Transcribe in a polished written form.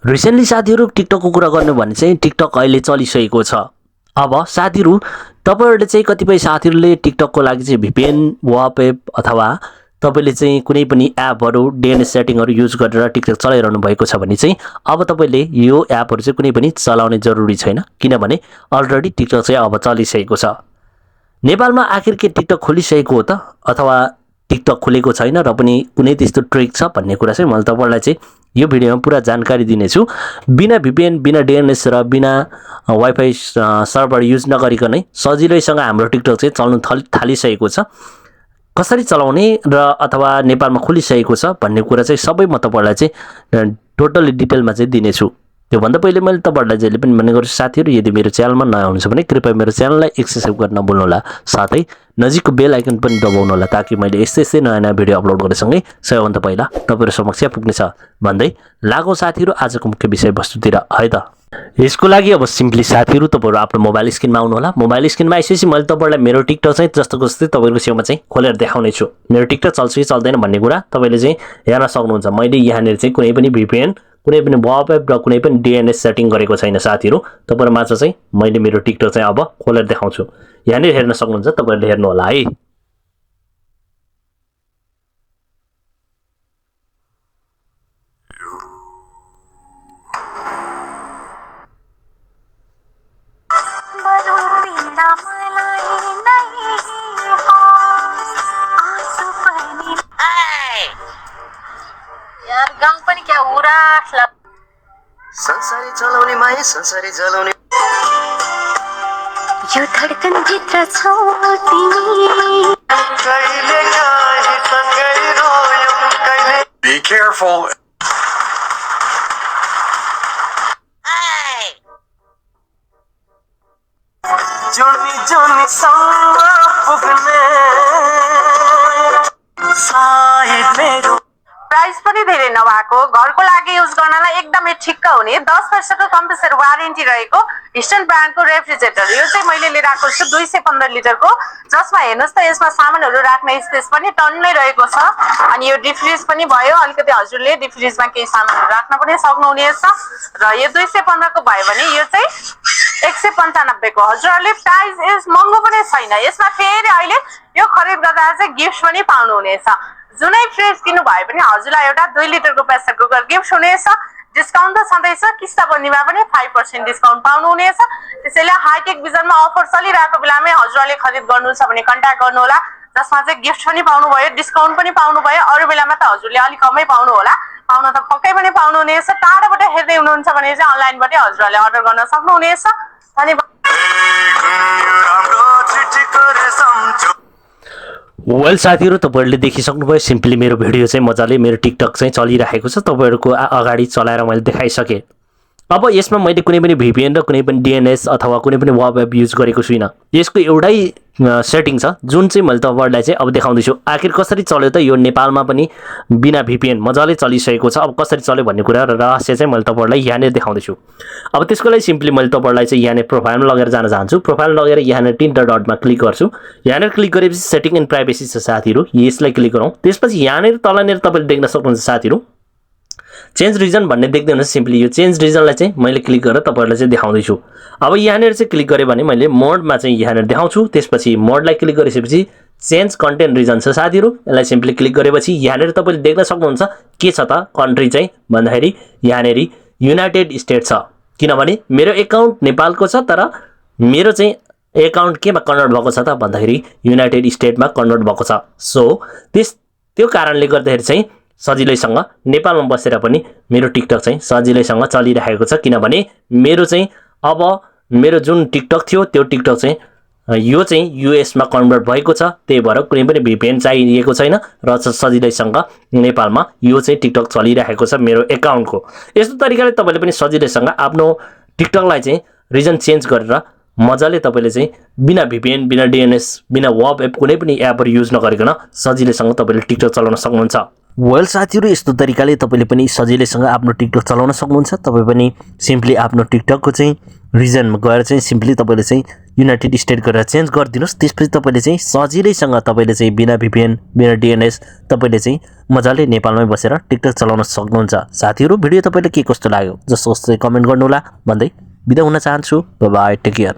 Recently साथीहरु टिकटकको कुरा गर्नु भने चाहिँ टिकटक अहिले चलिसकेको छ। अब साथीहरु तपाईहरुले चाहिँ कतिपय साथीहरुले टिकटकको लागि चाहिँ VPN वापेप अथवा तपाईले चाहिँ कुनै पनि एपहरु DNS सेटिङहरु युज गरेर टिकटक चलाइरहनु भएको छ भने चाहिँ अब तपाईले यो एपहरु चाहिँ कुनै पनि चलाउने जरुरी छैन किनभने अलरेडी टिकटक चाहिँ अब चलिसकेको छ। नेपालमा आखिर के टिकटक खोलिसकेको हो त अथवा टिकटक खुलेको छैन र पनि कुनै त्यस्तो ट्रिक छ भन्ने कुरा चाहिँ मैले तपाईलाई चाहिँ यो भिडियोमा पुरा जानकारी दिनेछु। बिना VPN बिना DNS र बिना वाइफाई सर्भर युज नगरिकनै सजिलैसँग हाम्रो टिकटक चाहिँ चल्न थालिसकेको छ। कसरी चलाउने र अथवा नेपालमा खोलिसकेको छ भन्ने कुरा चाहिँ सबै म तपाईलाई चाहिँ टोटली डिटेलमा चाहिँ दिनेछु। त्यो भन्दा पहिले मैले तपाईहरुलाई जहिले पनि भन्ने गर्छु साथीहरु यदि मेरो च्यानलमा नयाँ हुनुहुन्छ भने कृपया मेरो च्यानललाई सब्स्क्राइब गर्न नभुल्नु होला साथै नजिकको बेल आइकन पनि दबाउनु होला ताकि मैले यस्तै नयाँ भिडियो अपलोड गरेसँगै सबैभन्दा पहिला तपाईहरु समक्ष पुग्नेछ भन्दै लागौ साथीहरु आजको मुख्य विषयवस्तुतिर है त। यसको लागि अब सिम्पली साथीहरु तपाईहरु आफ्नो मोबाइल स्क्रिनमा आउनु होला। मोबाइल स्क्रिनमा आइसकेपछि मैले तपाईहरुलाई मेरो टिकटक चाहिँ जस्तोको जस्तै तपाईहरुको छेउमा चाहिँ खोलेर देखाउने छु। मेरो टिकटक चल्छ कि चल्दैन भन्ने कुरा तपाईले चाहिँ हेर्न सक्नुहुन्छ। मैले यहाँनेर चाहिँ कुनै पनि VPN कुनै पनि वापेप र कुनै पनि DNS सेटिङ गरेको छैन साथीहरु। तपाईहरु मात्र चाहिँ मैले मेरो टिकटक चाहिँ अब खोलेर देखाउँछु। यहाँनेर हेर्न सक्नुहुन्छ तपाईहरुले हेर्नु होला है। संसारी चलाउने माया संसारी जलाउने यो धडकन भित्र छौ तिमी कहिले काहे सँगै रोयौं कहिले Be careful जोनी सम्म पुग्ने सायद मेरो प्राइस पनि धेरै नभएको घरको लागि युज गर्नलाई एकदमै ठिक्क हुने 10 वर्षको कम्प्रेसर वारेन्टी रहेको हिस्टन ब्रान्डको रेफ्रिजरेटर यो चाहिँ मैले लिएर आएको छु 215 लिटरको जसमा हेर्नुस् त यसमा सामानहरु राख्ने स्पेस पनि टन्नै रहेको छ अनि यो डिफ्रिज पनि भयो। अलिकति हजुरले डिफ्रिजमा केही सामानहरु राख्न पनि सक्नुहुनेछ र यो 215 को भयो भने यो चाहिँ 195 को। हजुरहरुले प्राइस इज महँगो पनि छैन। यसमा फेरि अहिले यो खरिद गर्दा चाहिँ गिफ्ट पनि पाउनुहुनेछ। जुनै फ्रिज किन्नु भए पनि हजुरलाई एउटा 2 लिटरको प्रेसर कुकर गिफ्ट हुनेछ। डिस्काउन्ट त छँदैछ किस्ताबन्दीमा पनि 5% डिस्काउन्ट पाउनुहुनेछ। त्यसैले हाइटेक बिजनमा अफर चलिरहेको बेलामै हजुरले खरिद गर्नु छ भने कन्ट्याक्ट गर्नु होला जसमा चाहिँ गिफ्ट पनि पाउनु भयो डिस्काउन्ट पनि पाउनु भयो। अरु बेलामा त हजुरले अलि कमै पाउनु होला पाउन त पक्कै पनि पाउनुहुनेछ। टाढाबाट हेर्दै हुनुहुन्छ भने चाहिँ अनलाइनबाट हजुरले अर्डर गर्न सक्नुहुनेछ। धन्यवाद। वेल साथीहरु तपाईहरुले देखिसक्नुभयो सिम्पली मेरो भिडियो चाहिँ मजाले मेरो टिकटक चाहिँ चलिरहेको छ। तपाईहरुको अगाडि चलाएर मैले देखाइसके। अब यसमा मैले कुनै पनि VPN र कुनै पनि DNS अथवा कुनै पनि वेब युज गरेको छुइन। यसको एउटै सेटिङ छ जुन चाहिँ मैले तपाईहरुलाई चाहिँ अब देखाउँदै छु। आखिर कसरी चल्यो त यो नेपालमा पनि बिना VPN मजाले चलिसकेको छ। अब कसरी चल्यो भन्ने कुरा र रहस्य चाहिँ मैले तपाईहरुलाई यहाँनेर देखाउँदै छु। अब त्यसको लागि सिम्पली मैले तपाईहरुलाई चाहिँ यहाँनेर प्रोफाइलमा लगेर जान चाहन्छु। प्रोफाइल लगेर यहाँनेर तीनटा डटमा क्लिक गर्छु। यहाँनेर क्लिक गरेपछि सेटिङ एन्ड प्राइभेसी छ साथीहरु यसलाई क्लिक गरौँ। त्यसपछि यहाँनेर तलनेर तपाईले देख्न सक्नुहुन्छ साथीहरु चेन्ज रिजन भन्ने देख्दै हुनुहुन्छ। सिम्पली यो चेन्ज रिजनलाई चाहिँ मैले क्लिक गरेर तपाईहरुलाई चाहिँ देखाउँदै छु। अब यहाँनेर चाहिँ क्लिक गरे भने मैले मोडमा चाहिँ यहाँनेर देखाउँछु। त्यसपछि मोडलाई क्लिक गरिसकेपछि चेन्ज कन्टेन्ट रिजन छ साथीहरु यसलाई सिम्पली क्लिक गरेपछि यहाँनेर तपाईले देख्न सक्नुहुन्छ के छ त कन्ट्री चाहिँ भन्दाखेरि यहाँनेर युनाइटेड स्टेट छ किनभने मेरो अकाउन्ट नेपालको छ तर मेरो चाहिँ अकाउन्ट केमा कन्भर्ट भएको छ त भन्दाखेरि युनाइटेड स्टेटमा कन्भर्ट भएको छ। सो त्यो कारणले गर्दाखेरि चाहिँ सजिलैसँग नेपालमा बसेर पनि मेरो टिकटक चाहिँ सजिलैसँग चलिरहेको छ किनभने मेरो चाहिँ अब मेरो जुन टिकटक थियो त्यो टिकटक चाहिँ यो चाहिँ US मा कन्भर्ट भएको छ। त्यही भएर कुनै पनि VPN चाहिएको छैन र सजिलैसँग नेपालमा यो चाहिँ टिकटक चलिरहेको छ मेरो अकाउन्टको। यस्तो तरिकाले तपाईले पनि सजिलैसँग आफ्नो टिकटकलाई चाहिँ रिजन चेन्ज गरेर मजाले तपाईले चाहिँ बिना VPN बिना DNS बिना वापेप कुनै पनि एपहरु युज नगरिकन सजिलैसँग तपाईले टिकटक चलाउन सक्नुहुन्छ। वेल साथीहरु यस्तो तरिकाले तपाईले पनि सजिलैसँग आफ्नो टिकटक चलाउन सक्नुहुन्छ। तपाई पनि सिम्पली आफ्नो टिकटकको चाहिँ रिजनमा गएर चाहिँ सिम्पली तपाईले चाहिँ युनाइटेड स्टेट गरेर चेन्ज गरिदिनुस्। त्यसपछि तपाईले चाहिँ सजिलैसँग तपाईले चाहिँ बिना VPN बिना DNS तपाईले चाहिँ मजाले नेपालमै बसेर टिकटक चलाउन सक्नुहुन्छ। साथीहरु भिडियो तपाईलाई के कस्तो लाग्यो जसो कमेन्ट गर्नु होला भन्दै बिदा हुन चाहन्छु। Bye bye, take care.